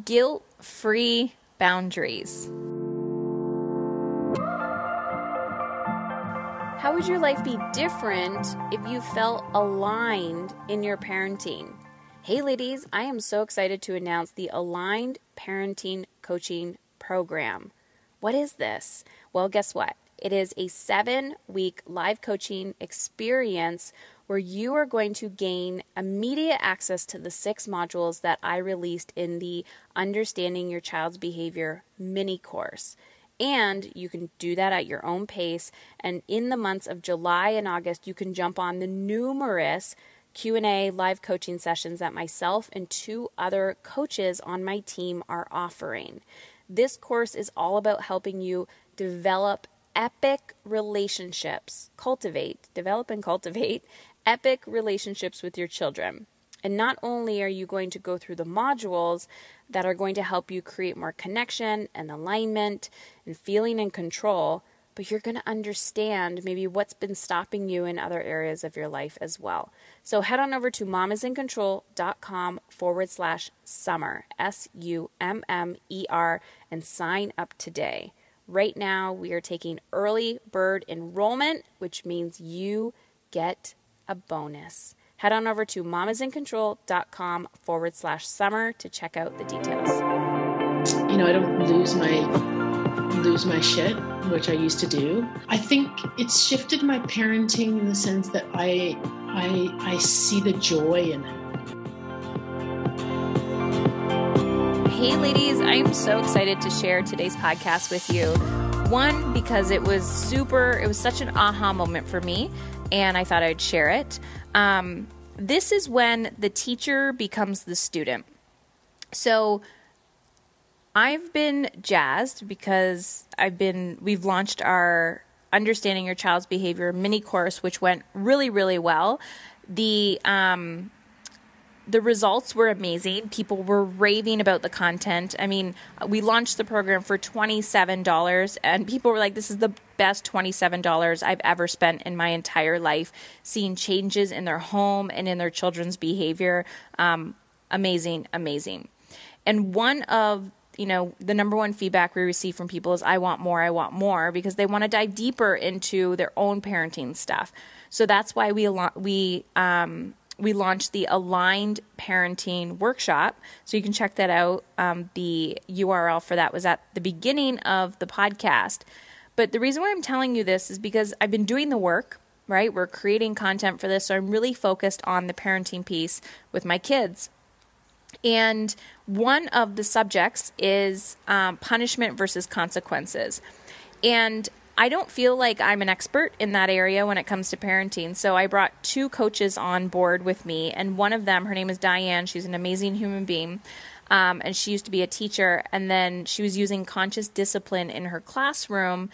Guilt-free boundaries. How would your life be different if you felt aligned in your parenting? Hey ladies, I am so excited to announce the Aligned Parenting Coaching Program. What is this? Well, guess what? It is a 7-week live coaching experience where you are going to gain immediate access to the 6 modules that I released in the Understanding Your Child's Behavior mini course. And you can do that at your own pace. And in the months of July and August, you can jump on the numerous Q&A live coaching sessions that myself and 2 other coaches on my team are offering. This course is all about helping you develop epic relationships, develop and cultivate epic relationships with your children. And not only are you going to go through the modules that are going to help you create more connection and alignment and feeling in control, but you're going to understand maybe what's been stopping you in other areas of your life as well. So head on over to mamisincontrol.com/summer, SUMMER, and sign up today. Right now, we are taking early bird enrollment, which means you get a bonus. Head on over to mamisincontrol.com/summer to check out the details. I don't lose my shit, which I used to do. I think it's shifted my parenting in the sense that I see the joy in it. Hey ladies, I am so excited to share today's podcast with you. One, because it was such an aha moment for me, and I thought I'd share it. This is when the teacher becomes the student. So I've been jazzed because we've launched our Understanding Your Child's Behavior mini course, which went really, really well. The results were amazing. People were raving about the content. I mean, we launched the program for $27, and people were like, this is the best $27 I've ever spent in my entire life, seeing changes in their home and in their children's behavior. Amazing, amazing. And one of the number one feedback we receive from people is, I want more, because they want to dive deeper into their own parenting stuff. So that's why we launched the Aligned Parenting Workshop. So you can check that out. The URL for that was at the beginning of the podcast. But the reason why I'm telling you this is because I've been doing the work, right? We're creating content for this. So I'm really focused on the parenting piece with my kids. And one of the subjects is punishment versus consequences. And I don't feel like I'm an expert in that area when it comes to parenting. So I brought 2 coaches on board with me. And one of them, her name is Diane. She's an amazing human being. And she used to be a teacher. And then she was using conscious discipline in her classroom.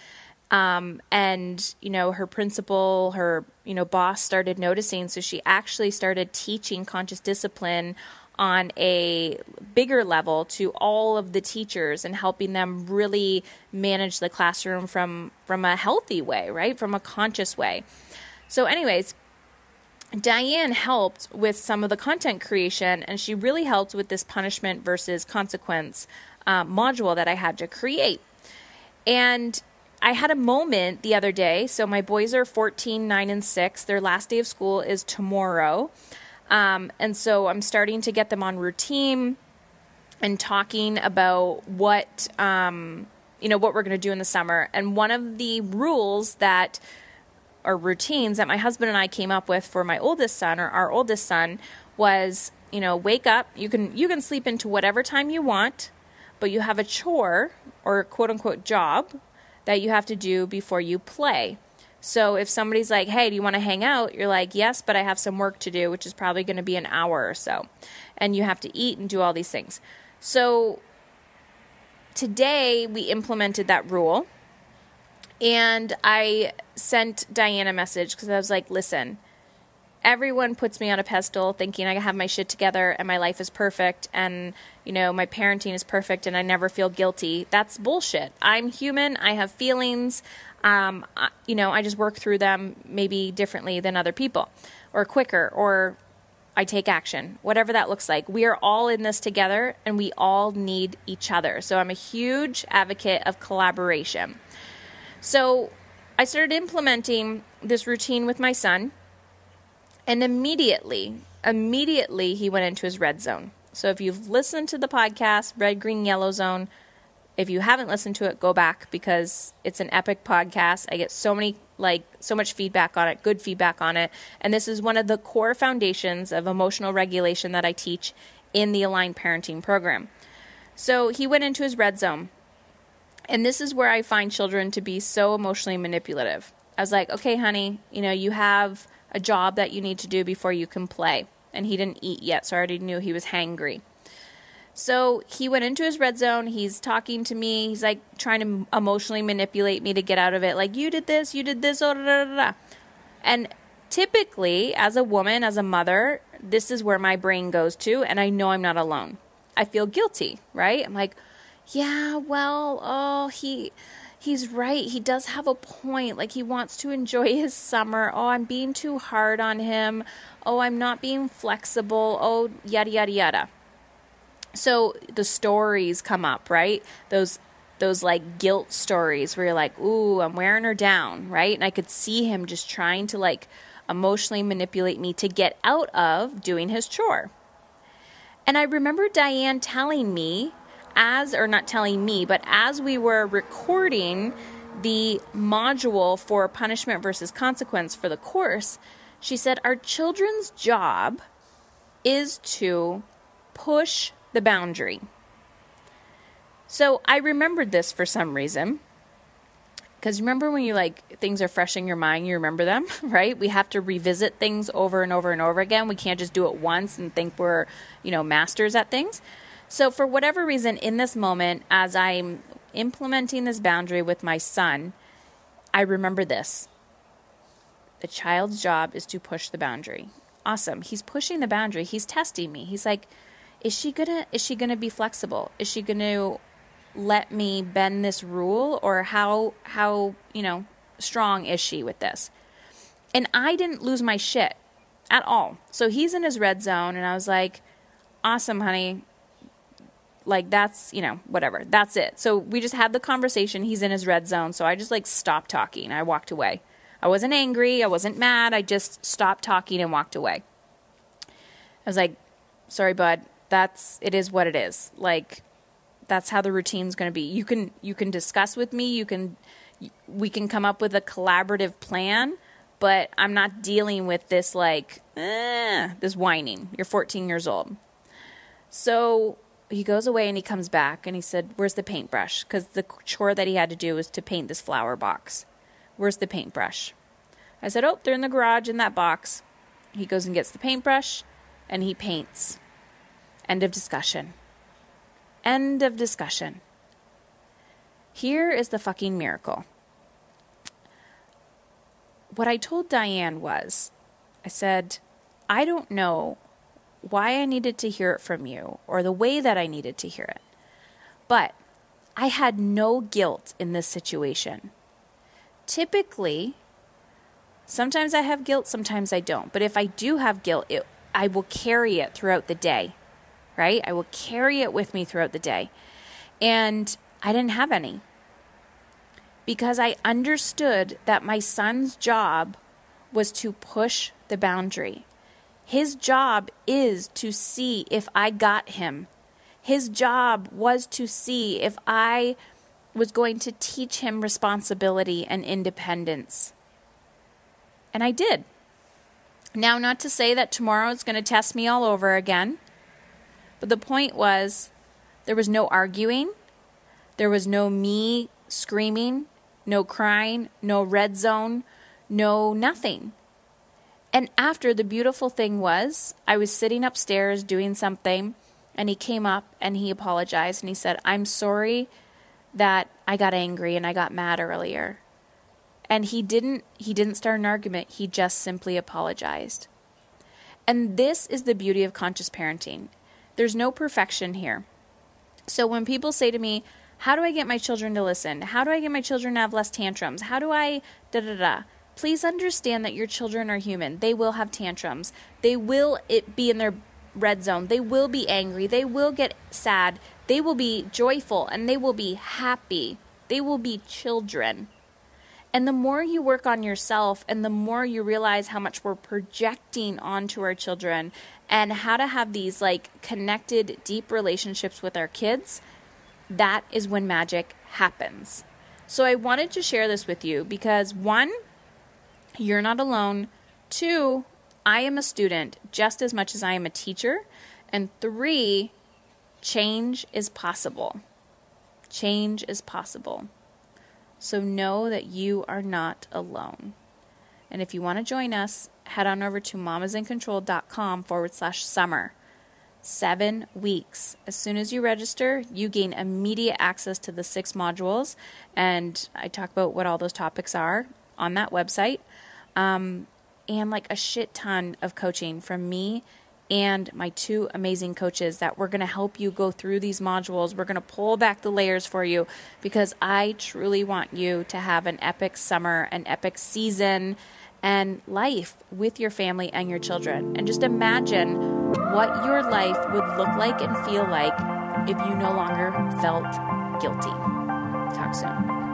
And, her principal, her, boss started noticing. So she actually started teaching conscious discipline on a bigger level to all of the teachers and helping them really manage the classroom from a healthy way, right? From a conscious way. So anyways, Diane helped with some of the content creation, and she really helped with this punishment versus consequence module that I had to create. And I had a moment the other day. So my boys are 14, 9, and 6. Their last day of school is tomorrow. And so I'm starting to get them on routine and talking about what we're going to do in the summer. And one of the rules or routines that my husband and I came up with for my oldest son, or our oldest son, was, wake up. You can sleep into whatever time you want, but you have a chore or quote unquote job that you have to do before you play. So if somebody's like, hey, do you want to hang out? You're like, yes, but I have some work to do, which is probably going to be an hour or so. And you have to eat and do all these things. So today we implemented that rule. And I sent Diane a message because I was like, listen, everyone puts me on a pedestal thinking I have my shit together and my life is perfect and, my parenting is perfect and I never feel guilty. That's bullshit. I'm human. I have feelings. I just work through them maybe differently than other people, or quicker, or I take action, whatever that looks like. We are all in this together and we all need each other. So I'm a huge advocate of collaboration. So I started implementing this routine with my son, and immediately he went into his red zone. So if you've listened to the podcast, Red, Green, Yellow Zone, if you haven't listened to it, go back because it's an epic podcast. I get so much feedback on it, good feedback on it. And this is one of the core foundations of emotional regulation that I teach in the Aligned Parenting program. So he went into his red zone. And this is where I find children to be so emotionally manipulative. I was like, okay, honey, you have a job that you need to do before you can play. And he didn't eat yet, so I already knew he was hangry. So he went into his red zone. He's talking to me. He's like trying to emotionally manipulate me to get out of it. Like, you did this, oh, da, da, da, da. And typically, as a woman, as a mother, this is where my brain goes to, and I know I'm not alone. I feel guilty, right? I'm like, yeah, well, oh, he's right. He does have a point. Like, he wants to enjoy his summer. Oh, I'm being too hard on him. Oh, I'm not being flexible. Oh, yada, yada, yada. So the stories come up, right? Those like guilt stories where you're like, ooh, I'm wearing her down, right? And I could see him just trying to like emotionally manipulate me to get out of doing his chore. And I remember Diane telling me as we were recording the module for punishment versus consequence for the course, she said, our children's job is to push the boundary. So I remembered this for some reason, because remember when you things are fresh in your mind, you remember them, right? We have to revisit things over and over and over again. We can't just do it once and think we're, masters at things. So for whatever reason, in this moment, as I'm implementing this boundary with my son, I remember this. The child's job is to push the boundary. Awesome. He's pushing the boundary. He's testing me. He's like, is she gonna be flexible? Is she gonna let me bend this rule? Or how strong is she with this? And I didn't lose my shit at all. So he's in his red zone and I was like, awesome, honey. Like, that's, whatever. That's it. So we just had the conversation. He's in his red zone. So I just stopped talking. I walked away. I wasn't angry. I wasn't mad. I just stopped talking and walked away. I was like, sorry, bud. It is what it is. Like, that's how the routine's going to be. You can discuss with me. We can come up with a collaborative plan, but I'm not dealing with this this whining. You're 14 years old. So he goes away and he comes back and he said, where's the paintbrush? Because the chore that he had to do was to paint this flower box. Where's the paintbrush? I said, oh, they're in the garage in that box. He goes and gets the paintbrush and he paints. End of discussion. End of discussion. Here is the fucking miracle. What I told Diane was, I said, I don't know why I needed to hear it from you or the way that I needed to hear it, but I had no guilt in this situation. Typically, sometimes I have guilt, sometimes I don't. But if I do have guilt, I will carry it throughout the day, right? I will carry it with me throughout the day. And I didn't have any because I understood that my son's job was to push the boundary. His job is to see if I got him. His job was to see if I was going to teach him responsibility and independence. And I did. Now, not to say that tomorrow it's going to test me all over again, but the point was there was no arguing, there was no me screaming, no crying, no red zone, no nothing. And after, the beautiful thing was, I was sitting upstairs doing something, and he came up and he apologized and he said, I'm sorry that I got angry and I got mad earlier. And he didn't start an argument. He just simply apologized. And this is the beauty of conscious parenting. There's no perfection here. So when people say to me, how do I get my children to listen? How do I get my children to have less tantrums? How do I da-da-da? please understand that your children are human. They will have tantrums. They will be in their red zone. They will be angry. They will get sad. They will be joyful, and they will be happy. They will be children. And the more you work on yourself and the more you realize how much we're projecting onto our children and how to have these like connected, deep relationships with our kids, that is when magic happens. So I wanted to share this with you because 1, you're not alone. 2, I am a student just as much as I am a teacher. And 3, change is possible. Change is possible. So know that you are not alone. And if you want to join us, head on over to mamasincontrol.com/summer. 7 weeks. As soon as you register, you gain immediate access to the 6 modules. And I talk about what all those topics are on that website. And like a shit ton of coaching from me and my 2 amazing coaches that we're going to help you go through these modules. We're going to pull back the layers for you because I truly want you to have an epic summer, an epic season, and life with your family and your children. And just imagine what your life would look like and feel like if you no longer felt guilty. Talk soon.